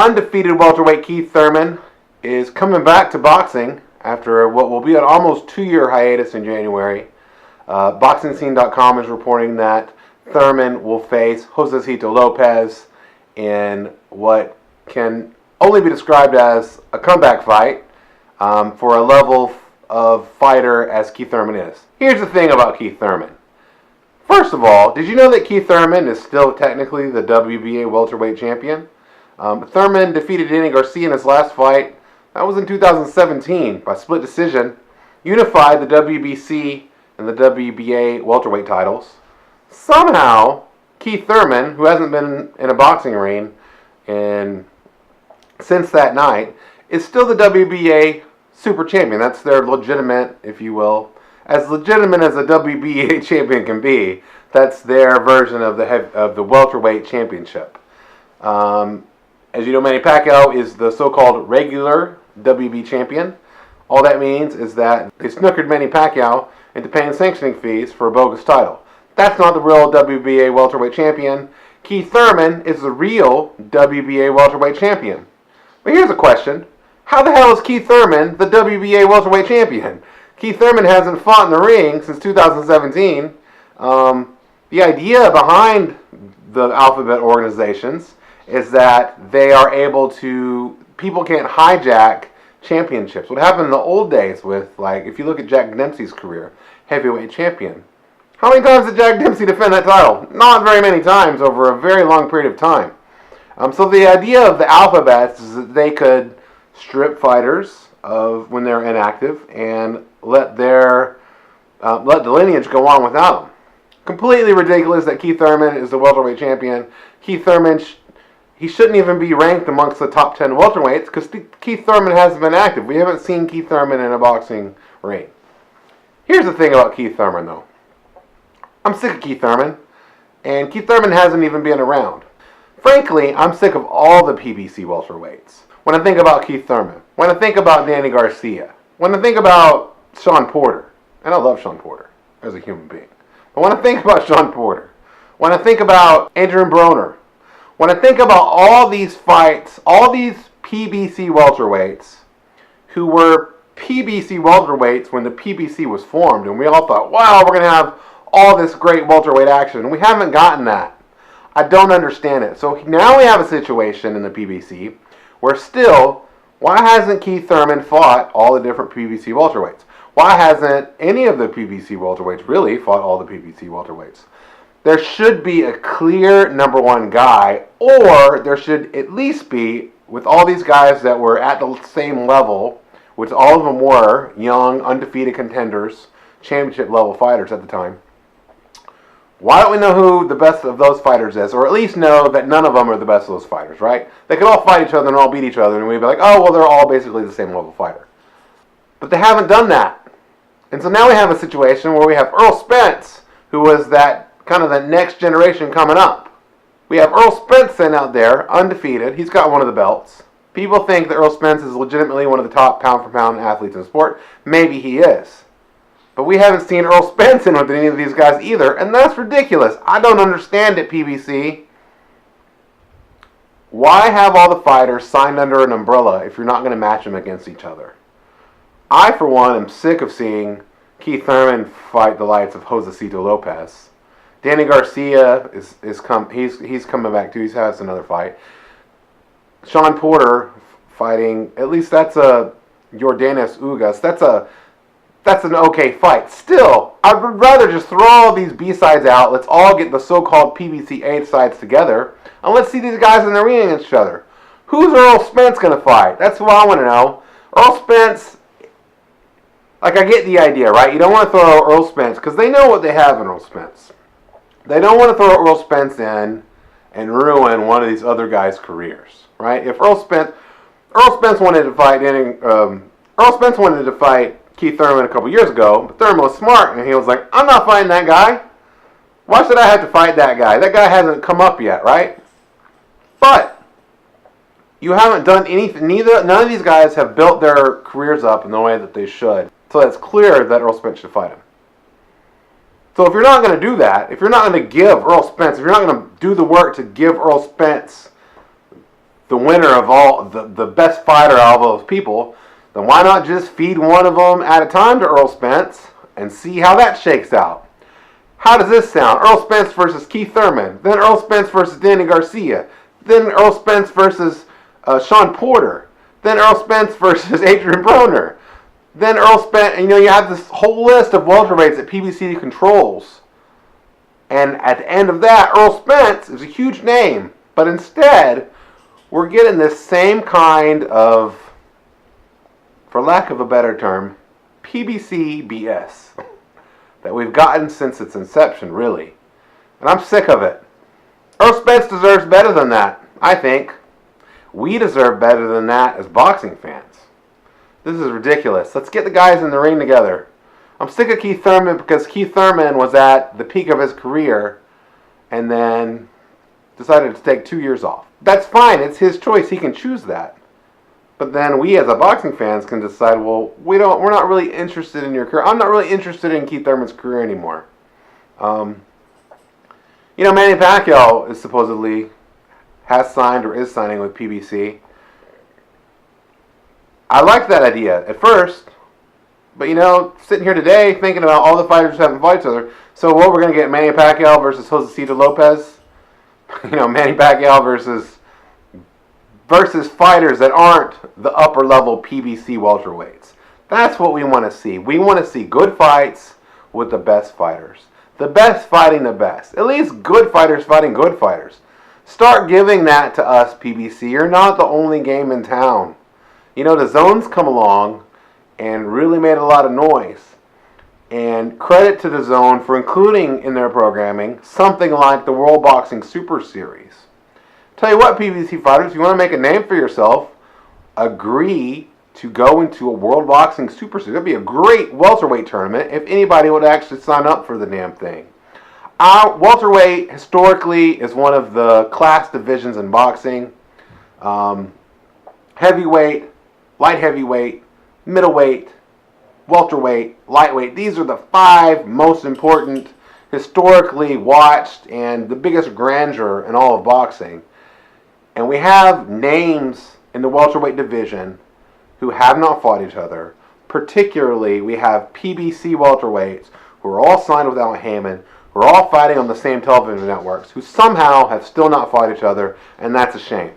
undefeated welterweight Keith Thurman is coming back to boxing after what will be an almost 2-year hiatus in January. BoxingScene.com is reporting that Thurman will face Josesito Lopez in what can only be described as a comeback fight for a level of fighter as Keith Thurman is. Here's the thing about Keith Thurman. First of all, did you know that Keith Thurman is still technically the WBA welterweight champion? Thurman defeated Danny Garcia in his last fight. That was in 2017 by split decision. Unified the WBC and the WBA welterweight titles. Somehow, Keith Thurman, who hasn't been in a boxing ring since that night, is still the WBA super champion. That's their legitimate, if you will, as legitimate as a WBA champion can be. That's their version of the welterweight championship. As you know, Manny Pacquiao is the so-called regular WBA champion. All that means is that they snookered Manny Pacquiao into paying sanctioning fees for a bogus title. That's not the real WBA welterweight champion. Keith Thurman is the real WBA welterweight champion. But here's a question. How the hell is Keith Thurman the WBA welterweight champion? Keith Thurman hasn't fought in the ring since 2017. The idea behind the alphabet organizations is that they are able to, people can't hijack championships. What happened in the old days with, like, if you look at Jack Dempsey's career, heavyweight champion. How many times did Jack Dempsey defend that title? Not very many times over a very long period of time. So the idea of the alphabets is that they could strip fighters of when they're inactive and let the lineage go on without them. Completely ridiculous that Keith Thurman is the welterweight champion. Keith Thurman, he shouldn't even be ranked amongst the top 10 welterweights because Keith Thurman hasn't been active. We haven't seen Keith Thurman in a boxing ring. Here's the thing about Keith Thurman, though. I'm sick of Keith Thurman, and Keith Thurman hasn't even been around. Frankly, I'm sick of all the PBC welterweights. When I think about Keith Thurman, when I think about Danny Garcia, when I think about Shawn Porter, and I love Shawn Porter as a human being, but when I think about Shawn Porter, when I think about Adrian Broner, when I think about all these fights, all these PBC welterweights who were PBC welterweights when the PBC was formed, and we all thought, wow, we're going to have all this great welterweight action, and we haven't gotten that. I don't understand it. So now we have a situation in the PBC where still, why hasn't Keith Thurman fought all the different PBC welterweights? Why hasn't any of the PBC welterweights really fought all the PBC welterweights? There should be a clear number one guy, or there should at least be, with all these guys that were at the same level, which all of them were young, undefeated contenders, championship level fighters at the time. Why don't we know who the best of those fighters is, or at least know that none of them are the best of those fighters, right? They could all fight each other and all beat each other, and we'd be like, oh, well, they're all basically the same level fighter. But they haven't done that. And so now we have a situation where we have Errol Spence, who was that kind of the next generation coming up. We have Errol Spence sitting out there, undefeated. He's got one of the belts. People think that Errol Spence is legitimately one of the top pound-for-pound athletes in the sport. Maybe he is. But we haven't seen Errol Spence in with any of these guys either, and that's ridiculous. I don't understand it, PBC. Why have all the fighters signed under an umbrella if you're not going to match them against each other? I, for one, am sick of seeing Keith Thurman fight the likes of Josesito Lopez. Danny Garcia he's coming back too. He's has another fight. Shawn Porter fighting, at least that's a Yordanis Ugas. That's an okay fight. Still, I would rather just throw all these B-sides out. Let's all get the so-called PBC A-sides together, and let's see these guys in the ring against each other. Who's Errol Spence going to fight? That's what I want to know. Errol Spence, like, I get the idea, right? You don't want to throw Errol Spence, because they know what they have in Errol Spence. They don't want to throw Errol Spence in and ruin one of these other guys' careers, right? If Errol Spence wanted to fight Keith Thurman a couple years ago, but Thurman was smart, and he was like, I'm not fighting that guy. Why should I have to fight that guy? That guy hasn't come up yet, right? But you haven't done anything. None of these guys have built their careers up in the way that they should. So it's clear that Errol Spence should fight him. So if you're not going to do that, if you're not going to give Errol Spence, if you're not going to do the work to give Errol Spence the winner of all, the best fighter out of all those people, then why not just feed one of them at a time to Errol Spence and see how that shakes out? How does this sound? Errol Spence versus Keith Thurman, then Errol Spence versus Danny Garcia, then Errol Spence versus Sean Porter, then Errol Spence versus Adrian Broner, then Errol Spence, and you have this whole list of welterweights that PBC controls. And at the end of that, Errol Spence is a huge name. But instead, we're getting this same kind of, for lack of a better term, PBC BS that we've gotten since its inception, really. And I'm sick of it. Errol Spence deserves better than that, I think. We deserve better than that as boxing fans. This is ridiculous. Let's get the guys in the ring together. I'm sick of Keith Thurman because Keith Thurman was at the peak of his career and then decided to take 2 years off. That's fine. It's his choice. He can choose that. But then we as a boxing fans can decide, well, we're not really interested in your career. I'm not really interested in Keith Thurman's career anymore. Manny Pacquiao is supposedly has signed or is signing with PBC. I liked that idea at first. But, sitting here today thinking about all the fighters who haven't fought each other. So what, we're going to get Manny Pacquiao versus Josesito Lopez? Manny Pacquiao versus fighters that aren't the upper level PBC welterweights. That's what we want to see. We want to see good fights with the best fighters. The best fighting the best. At least good fighters fighting good fighters. Start giving that to us, PBC. You're not the only game in town. The Zone's come along and really made a lot of noise. And credit to the Zone for including in their programming something like the World Boxing Super Series. Tell you what, PBC fighters, if you want to make a name for yourself, agree to go into a World Boxing Super Series. That'd be a great welterweight tournament if anybody would actually sign up for the damn thing. Welterweight historically is one of the class divisions in boxing. Heavyweight, light heavyweight, middleweight, welterweight, lightweight. These are the 5 most important, historically watched, and the biggest grandeur in all of boxing. And we have names in the welterweight division who have not fought each other. Particularly, we have PBC welterweights who are all signed with Al Heyman, who are all fighting on the same television networks, who somehow have still not fought each other, and that's a shame.